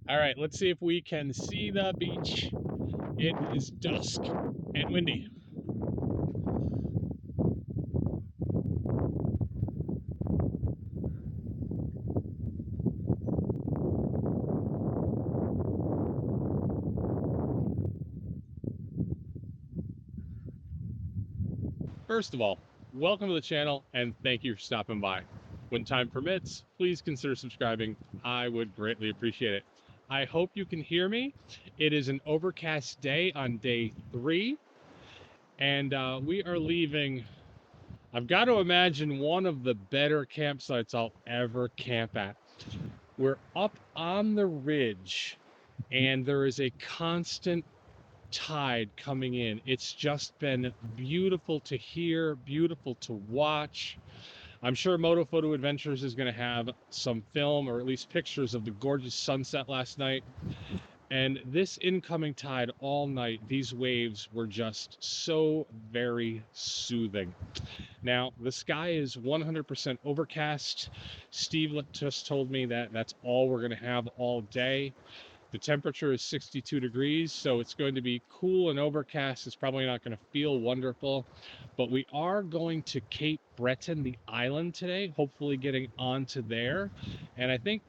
All right, let's see if we can see the beach. It is dusk and windy. First of all, welcome to the channel and thank you for stopping by. When time permits, please consider subscribing. I would greatly appreciate it. I hope you can hear me. It is an overcast day on day 3, and we are leaving. I've got to imagine one of the better campsites I'll ever camp at. We're up on the ridge, and there is a constant tide coming in. It's just been beautiful to hear, beautiful to watch. I'm sure Moto Photo Adventures is going to have some film or at least pictures of the gorgeous sunset last night. And this incoming tide all night, these waves were just so very soothing. Now, the sky is 100% overcast. Steve just told me that that's all we're going to have all day. The temperature is 62 degrees, so it's going to be cool and overcast. It's probably not going to feel wonderful, but we are going to Cape Breton, the island, today, hopefully getting onto there. And I think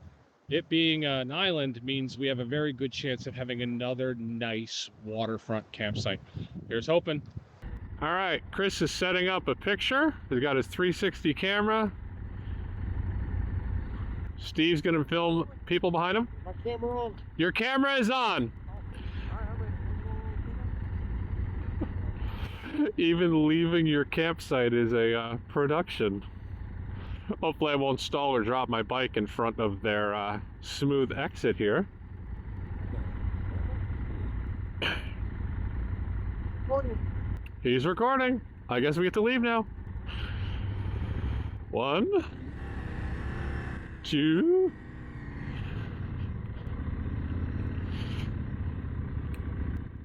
it being an island means we have a very good chance of having another nice waterfront campsite. Here's hoping. All right, Chris is setting up a picture. He's got his 360 camera. Steve's gonna film people behind him. My camera on. Your camera is on. Even leaving your campsite is a production. Hopefully I won't stall or drop my bike in front of their smooth exit here. He's recording. I guess we get to leave now. 1, 2.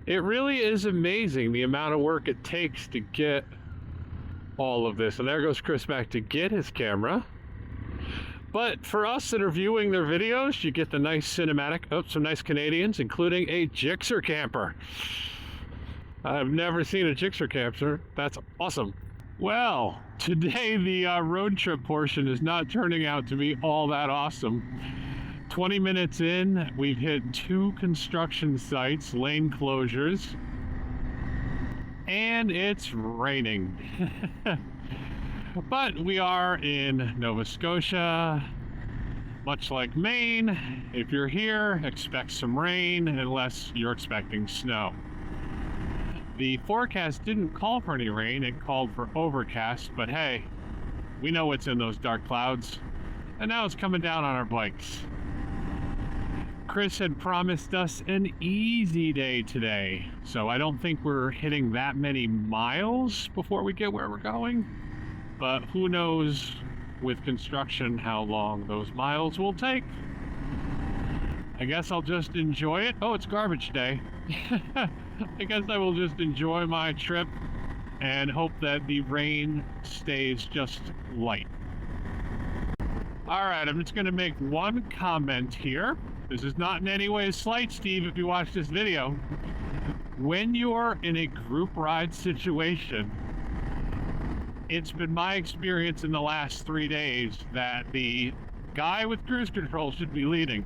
It really is amazing the amount of work it takes to get all of this. And there goes Chris back to get his camera. But for us that are viewing their videos, you get the nice cinematic, some nice Canadians, including a Gixxer camper. I've never seen a Gixxer camper. That's awesome. Well, today the road trip portion is not turning out to be all that awesome. 20 minutes in, we've hit 2 construction sites, lane closures, and it's raining. But we are in Nova Scotia, much like Maine. If you're here, expect some rain unless you're expecting snow. The forecast didn't call for any rain, it called for overcast, but hey, we know what's in those dark clouds, and now it's coming down on our bikes. Chris had promised us an easy day today, so I don't think we're hitting that many miles before we get where we're going, but who knows with construction how long those miles will take. I guess I'll just enjoy it. Oh, it's garbage day. I guess I will just enjoy my trip and hope that the rain stays just light. All right, I'm just going to make one comment here. This is not in any way a slight, Steve, if you watch this video. When you're in a group ride situation, it's been my experience in the last 3 days that the guy with cruise control should be leading.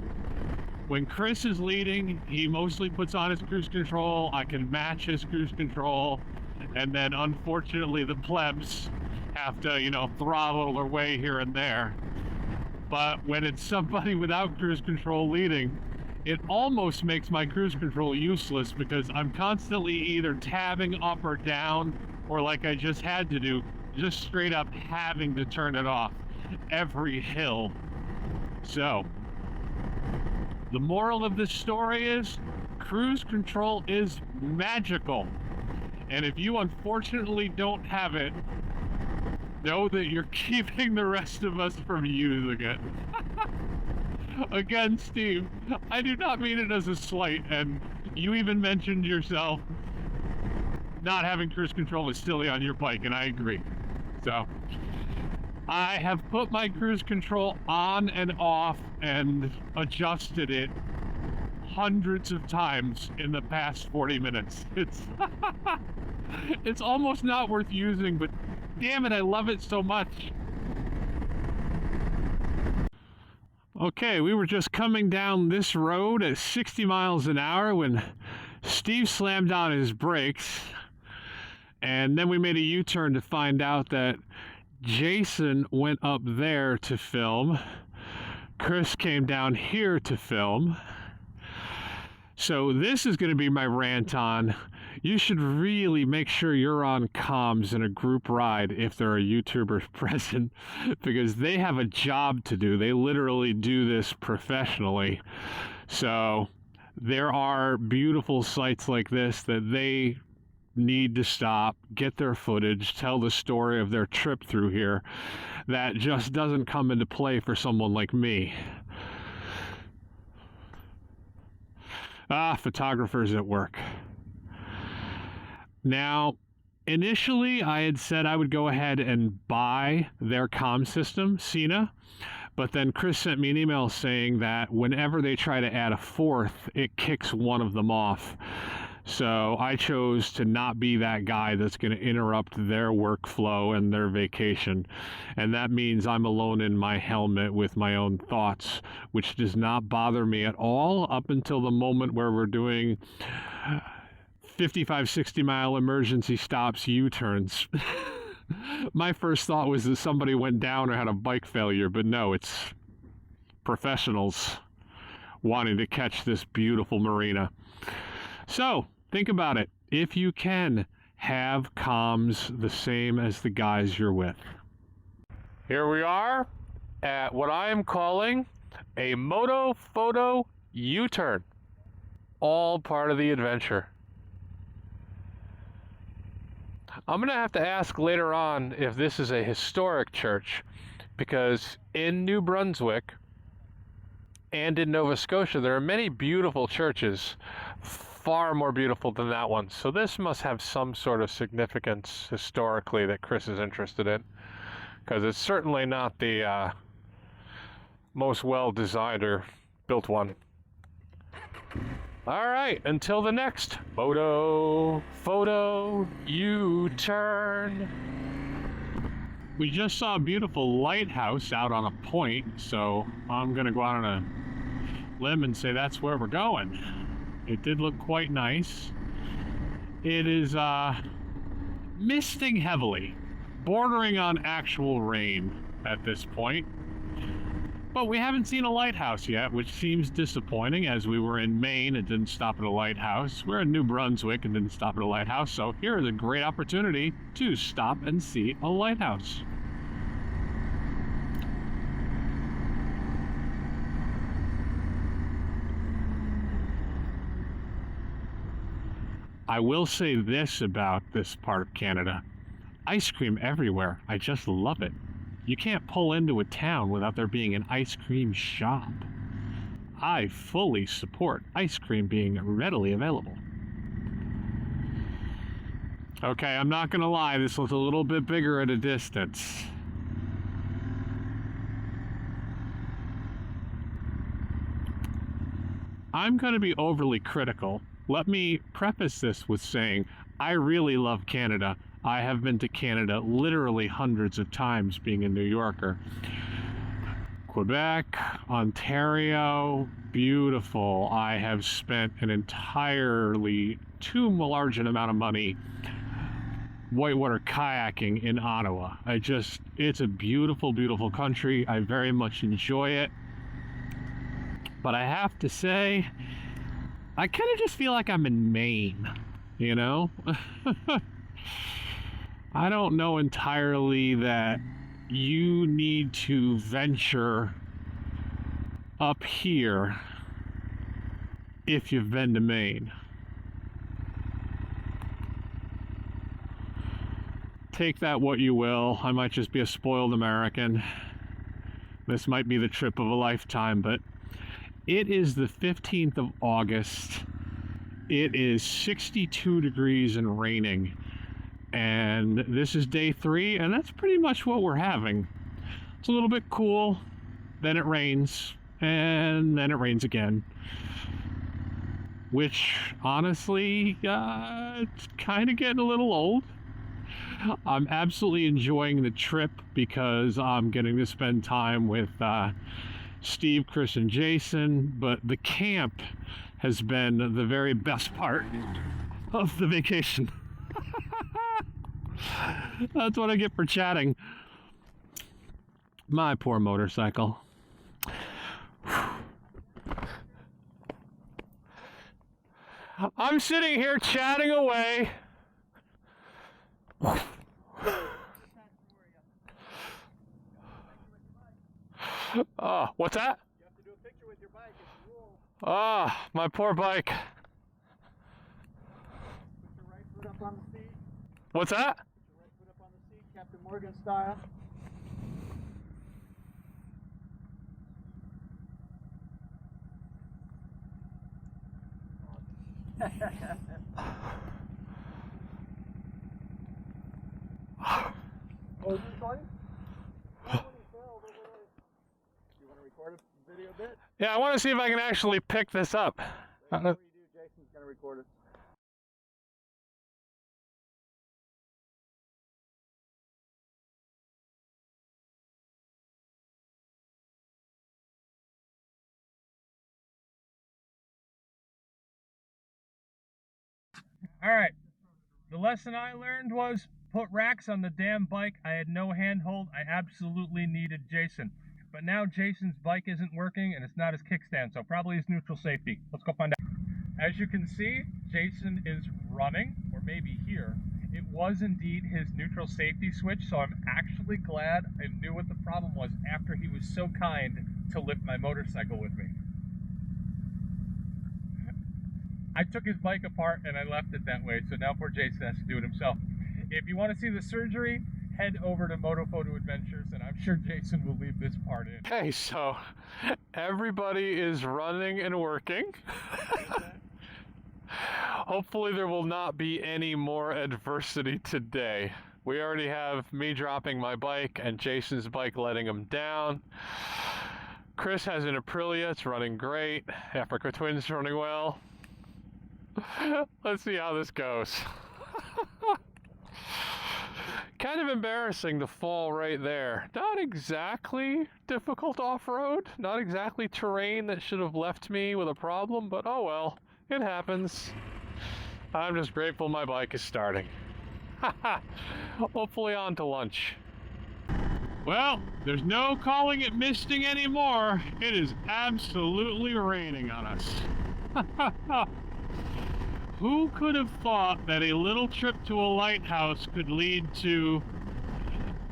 When Chris is leading, he mostly puts on his cruise control. I can match his cruise control. And then unfortunately the plebs have to, throttle their way here and there. But when it's somebody without cruise control leading, it almost makes my cruise control useless because I'm constantly either tabbing up or down, or like I just had to do, just straight up having to turn it off every hill. So, the moral of this story is, cruise control is magical. And if you unfortunately don't have it, know that you're keeping the rest of us from using it. Again, Steve, I do not mean it as a slight, and you even mentioned yourself not having cruise control is silly on your bike, and I agree. So, I have put my cruise control on and off and adjusted it hundreds of times in the past 40 minutes. It's almost not worth using, but damn it, I love it so much. Okay, we were just coming down this road at 60 miles an hour when Steve slammed on his brakes, and then we made a U-turn to find out that Jason went up there to film. Chris came down here to film. So this is going to be my rant on, you should really make sure you're on comms in a group ride if there are YouTubers present, because they have a job to do. They literally do this professionally. So there are beautiful sites like this that they need to stop, get their footage, tell the story of their trip through here that just doesn't come into play for someone like me. Photographers at work. Now, initially I had said I would go ahead and buy their comm system, Cena, but then Chris sent me an email saying that whenever they try to add a fourth, it kicks one of them off. So I chose to not be that guy that's going to interrupt their workflow and their vacation. And that means I'm alone in my helmet with my own thoughts, which does not bother me at all up until the moment where we're doing 55, 60-mile emergency stops, U-turns. My first thought was that somebody went down or had a bike failure, but no, it's professionals wanting to catch this beautiful marina. So, think about it. If you can, have comms the same as the guys you're with. Here we are at what I am calling a moto photo U-turn. All part of the adventure. I'm going to have to ask later on if this is a historic church, because in New Brunswick and in Nova Scotia, there are many beautiful churches, far more beautiful than that one. So this must have some sort of significance historically that Chris is interested in, because it's certainly not the most well-designed or built one. All right, until the next photo U-turn. We just saw a beautiful lighthouse out on a point, so I'm gonna go out on a limb and say that's where we're going. It did look quite nice. It is misting heavily, bordering on actual rain at this point. But we haven't seen a lighthouse yet, which seems disappointing, as we were in Maine and didn't stop at a lighthouse. We're in New Brunswick and didn't stop at a lighthouse, so here is a great opportunity to stop and see a lighthouse. I will say this about this part of Canada. Ice cream everywhere. I just love it. You can't pull into a town without there being an ice cream shop. I fully support ice cream being readily available. Okay, I'm not gonna lie, this was a little bit bigger at a distance. I'm gonna be overly critical. Let me preface this with saying, I really love Canada. I have been to Canada literally hundreds of times, being a New Yorker. Quebec, Ontario, beautiful. I have spent an entirely too large an amount of money whitewater kayaking in Ottawa. It's a beautiful, beautiful country. I very much enjoy it. But I have to say, I kind of just feel like I'm in Maine, you know? I don't know entirely that you need to venture up here if you've been to Maine. Take that what you will. I might just be a spoiled American. This might be the trip of a lifetime, but it is the 15th of August. It is 62 degrees and raining. And this is day 3, and that's pretty much what we're having. It's a little bit cool, then it rains, and then it rains again. which honestly, it's kind of getting a little old. I'm absolutely enjoying the trip because I'm getting to spend time with Steve, Chris, and Jason, but the camp has been the very best part of the vacation. That's what I get for chatting. My poor motorcycle. I'm sitting here chatting away. What's that? You have to do a picture with your bike. It's a rule. My poor bike. Put your right foot up on the seat. What's that? Put your right foot up on the seat, Captain Morgan style. Oh, is this recording? You want to record a video bit? Yeah, I want to see if I can actually pick this up. Before you do, Jason's going to record it. Alright, the lesson I learned was put racks on the damn bike. I had no handhold. I absolutely needed Jason. But now Jason's bike isn't working and it's not his kickstand, so probably his neutral safety. Let's go find out. As you can see, Jason is running, or maybe here. It was indeed his neutral safety switch, so I'm actually glad I knew what the problem was after he was so kind to lift my motorcycle with me. I took his bike apart and I left it that way, so now poor Jason has to do it himself. If you want to see the surgery, head over to Moto Photo Adventures, and I'm sure Jason will leave this part in. Okay, so everybody is running and working. Hopefully there will not be any more adversity today. We already have me dropping my bike and Jason's bike letting him down. Chris has an Aprilia, it's running great. Africa Twin's running well. Let's see how this goes. Kind of embarrassing to fall right there. Not exactly difficult off-road, not exactly terrain that should have left me with a problem, but oh well, it happens. I'm just grateful my bike is starting. Hopefully on to lunch. Well, there's no calling it misting anymore. It is absolutely raining on us. Who could have thought that a little trip to a lighthouse could lead to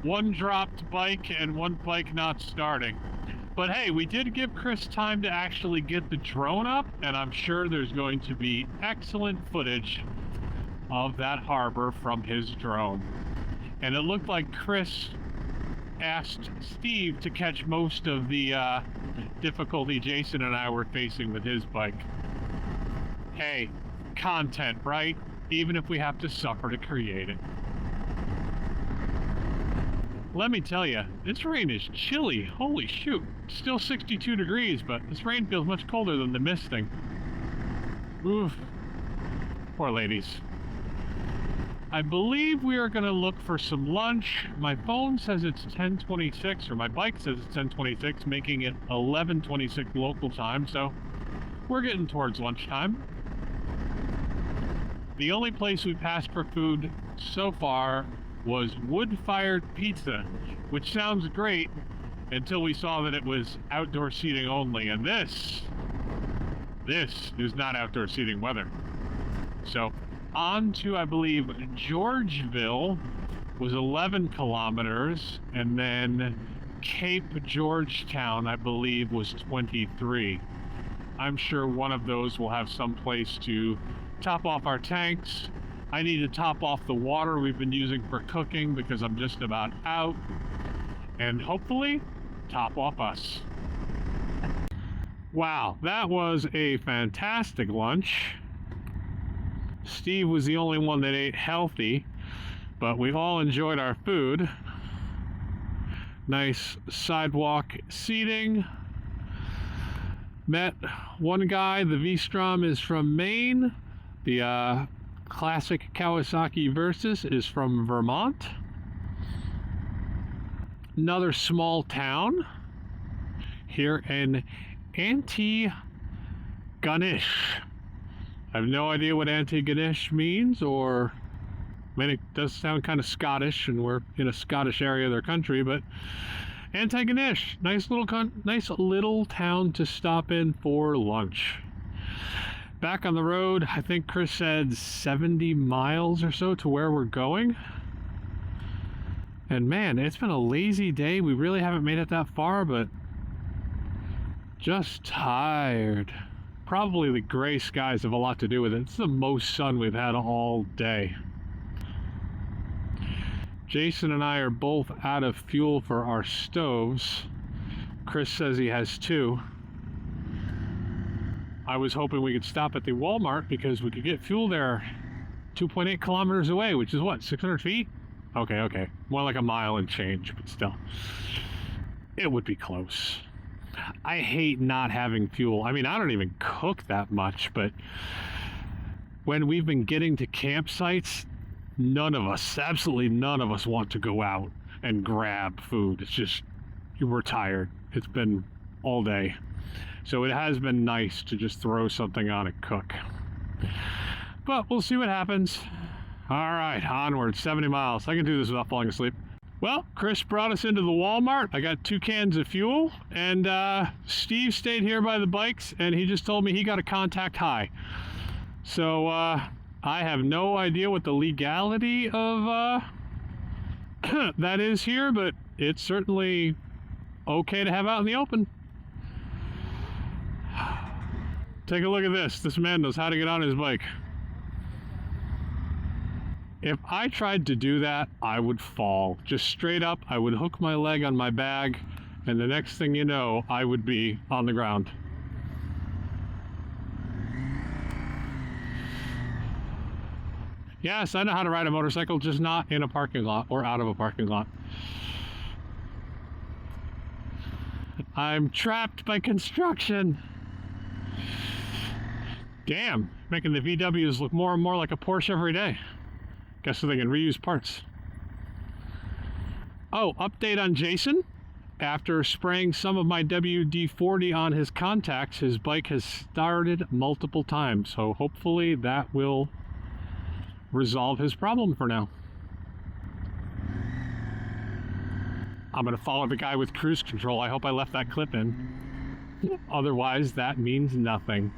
one dropped bike and one bike not starting? But hey, we did give Chris time to actually get the drone up, and I'm sure there's going to be excellent footage of that harbor from his drone. And it looked like Chris asked Steve to catch most of the difficulty Jason and I were facing with his bike. Hey, content, right? Even if we have to suffer to create it. Let me tell you, this rain is chilly. Holy shoot. It's still 62 degrees, but this rain feels much colder than the misting. Oof. Poor ladies. I believe we are going to look for some lunch. My phone says it's 10:26, or my bike says it's 10:26, making it 11:26 local time, so we're getting towards lunchtime. The only place we passed for food so far was wood-fired pizza, which sounds great until we saw that it was outdoor seating only, and this is not outdoor seating weather. So on to, I believe, Georgeville was 11 kilometers, and then Cape Georgetown, I believe, was 23. I'm sure one of those will have some place to top off our tanks. I need to top off the water we've been using for cooking because I'm just about out, and hopefully top off us. Wow, that was a fantastic lunch. Steve was the only one that ate healthy, but we all enjoyed our food. Nice sidewalk seating. Met one guy, the V-Strom is from Maine. The classic Kawasaki Versys is from Vermont. Another small town here in Antigonish. I have no idea what Antigonish means, or I mean, it does sound kind of Scottish, and we're in a Scottish area of their country, but Antigonish, nice little town to stop in for lunch. Back on the road, I think Chris said 70 miles or so to where we're going. And man, it's been a lazy day. We really haven't made it that far, but just tired. Probably the gray skies have a lot to do with it. It's the most sun we've had all day. Jason and I are both out of fuel for our stoves. Chris says he has 2. I was hoping we could stop at the Walmart because we could get fuel there 2.8 kilometers away, which is what, 600 feet? Okay. More like a mile and change, but still. It would be close. I hate not having fuel. I mean, I don't even cook that much, but when we've been getting to campsites, absolutely none of us want to go out and grab food. It's just, we're tired. It's been all day. So it has been nice to just throw something on and cook. But we'll see what happens. All right, onward, 70 miles. I can do this without falling asleep. Well, Chris brought us into the Walmart. I got 2 cans of fuel, and Steve stayed here by the bikes, and he just told me he got a contact high. So I have no idea what the legality of that is here, but it's certainly okay to have out in the open. Take a look at this. This man knows how to get on his bike. If I tried to do that, I would fall. Just straight up, I would hook my leg on my bag, and the next thing you know, I would be on the ground. Yes, I know how to ride a motorcycle, just not in a parking lot or out of a parking lot. I'm trapped by construction. Damn, making the VWs look more and more like a Porsche every day. Guess so they can reuse parts. Oh, update on Jason. After spraying some of my WD-40 on his contacts, his bike has started multiple times. So hopefully that will resolve his problem for now. I'm gonna follow the guy with cruise control. I hope I left that clip in. Otherwise, that means nothing.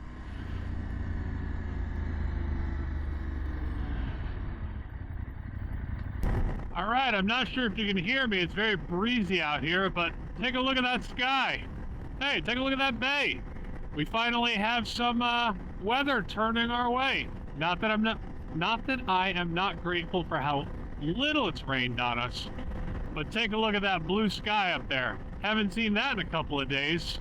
All right, I'm not sure if you can hear me. It's very breezy out here, but take a look at that sky. Hey, take a look at that bay. We finally have some weather turning our way. Not that I am not grateful for how little it's rained on us, but take a look at that blue sky up there. Haven't seen that in a couple of days.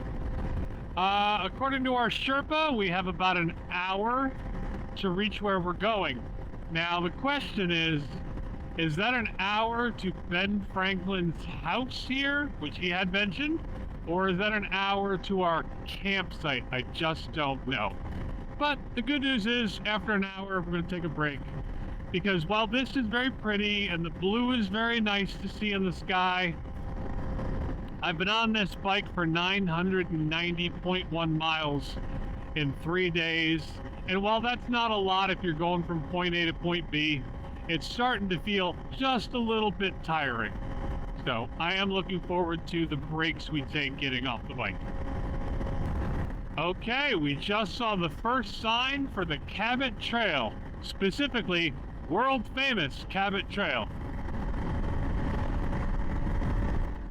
According to our Sherpa, we have about an hour to reach where we're going. Now, the question is that an hour to Ben Franklin's house here, which he had mentioned, or is that an hour to our campsite? I just don't know. But the good news is, after an hour, we're going to take a break. Because while this is very pretty and the blue is very nice to see in the sky, I've been on this bike for 990.1 miles in 3 days. And while that's not a lot if you're going from point A to point B, it's starting to feel just a little bit tiring. So I am looking forward to the breaks we take getting off the bike. Okay, we just saw the first sign for the Cabot Trail, specifically world famous Cabot Trail.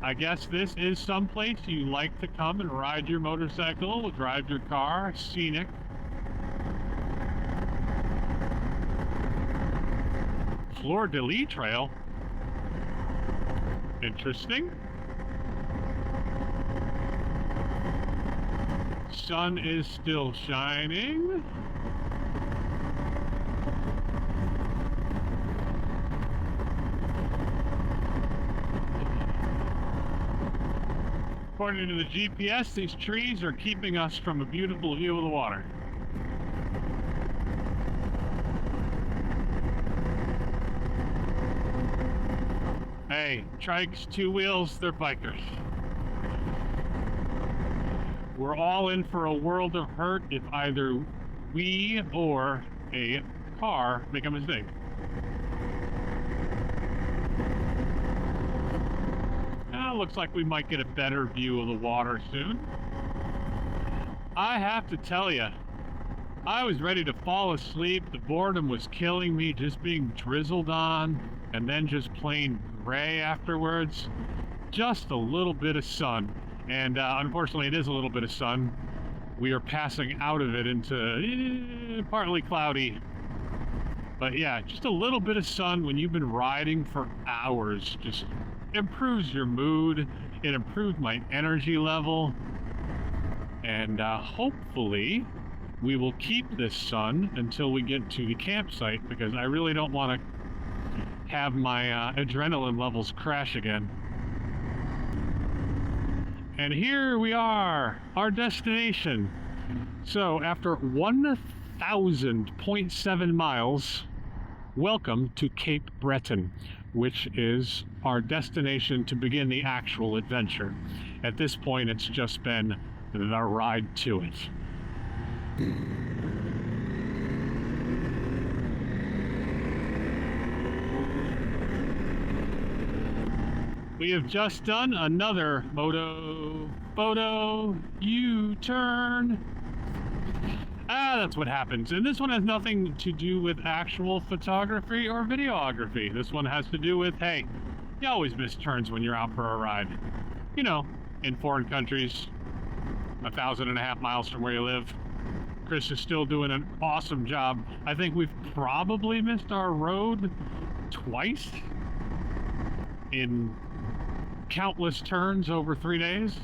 I guess this is someplace you like to come and ride your motorcycle, drive your car, scenic. Fleur de Lis Trail. Interesting. Sun is still shining. According to the GPS, these trees are keeping us from a beautiful view of the water. Hey, trikes, two wheels, they're bikers. We're all in for a world of hurt if either we or a car make a mistake. Looks like we might get a better view of the water soon. I have to tell you, I was ready to fall asleep. The boredom was killing me, just being drizzled on and then just plain gray afterwards. Just a little bit of sun. And unfortunately, it is a little bit of sun. We are passing out of it into partly cloudy. But yeah, just a little bit of sun when you've been riding for hours just improves your mood. It improved my energy level. And hopefully we will keep this sun until we get to the campsite, because I really don't want to have my adrenaline levels crash again. And here we are, our destination. So after 1,000.7 miles, welcome to Cape Breton, which is our destination to begin the actual adventure. At this point, it's just been the ride to it. We have just done another photo U-turn. That's what happens. And this one has nothing to do with actual photography or videography. This one has to do with, hey, you always miss turns when you're out for a ride. You know, in foreign countries, 1,500 miles from where you live. Chris is still doing an awesome job. I think we've probably missed our road twice in countless turns over 3 days.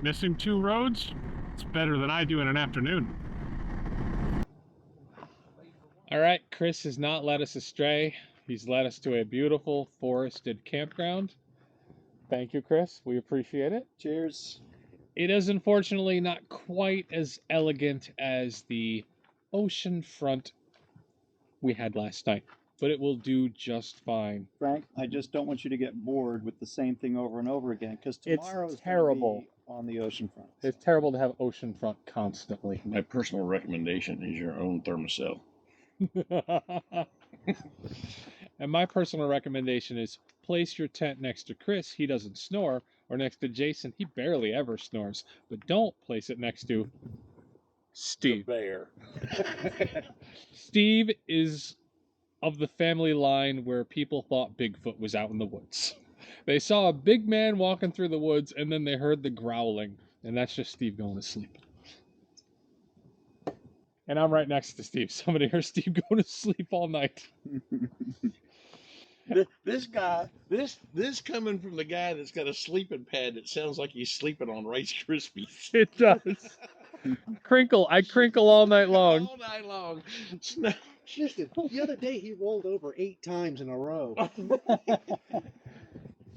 Missing 2 roads, it's better than I do in an afternoon. All right, Chris has not led us astray. He's led us to a beautiful forested campground. Thank you, Chris. We appreciate it. Cheers. It is unfortunately not quite as elegant as the ocean front we had last night, but it will do just fine. Frank, I just don't want you to get bored with the same thing over and over again, because tomorrow is terrible. Be on the ocean front. It's terrible to have ocean front constantly. My personal recommendation is your own thermocell. And my personal recommendation is place your tent next to Chris. He doesn't snore. Or next to Jason. He barely ever snores. But don't place it next to Steve. The bear. Steve is of the family line where people thought Bigfoot was out in the woods. They saw a big man walking through the woods, and then they heard the growling. And that's just Steve going to sleep. And I'm right next to Steve. Somebody heard Steve going to sleep all night. This coming from the guy that's got a sleeping pad that sounds like he's sleeping on Rice Krispies. It does. I crinkle all night long. All night long. Listen, the other day he rolled over 8 times in a row.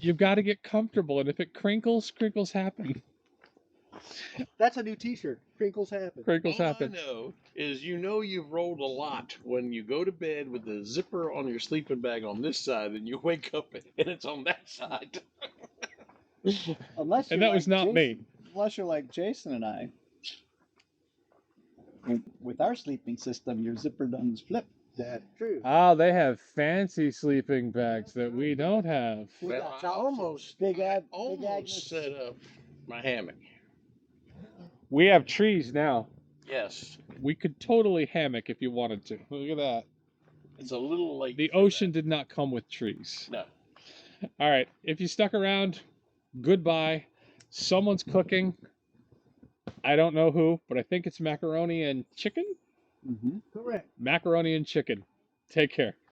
You've got to get comfortable, and if it crinkles, crinkles happen. That's a new T-shirt. Crinkles happen. Crinkles All happen. I know is you've rolled a lot when you go to bed with the zipper on your sleeping bag on this side, and you wake up and it's on that side. Unless And that was not me. Unless you're like Jason and I. With our sleeping system, your zipper doesn't flip. That's true. Ah, they have fancy sleeping bags that we don't have. We Well, got I almost. Big Agnes. Almost set up my hammock. We have trees now. Yes. We could totally hammock if you wanted to. Look at that. It's a little late. The for ocean did not come with trees. that. No. All right, if you stuck around, goodbye. Someone's cooking. I don't know who, but I think it's macaroni and chicken. Mm-hmm. Correct. Macaroni and chicken. Take care.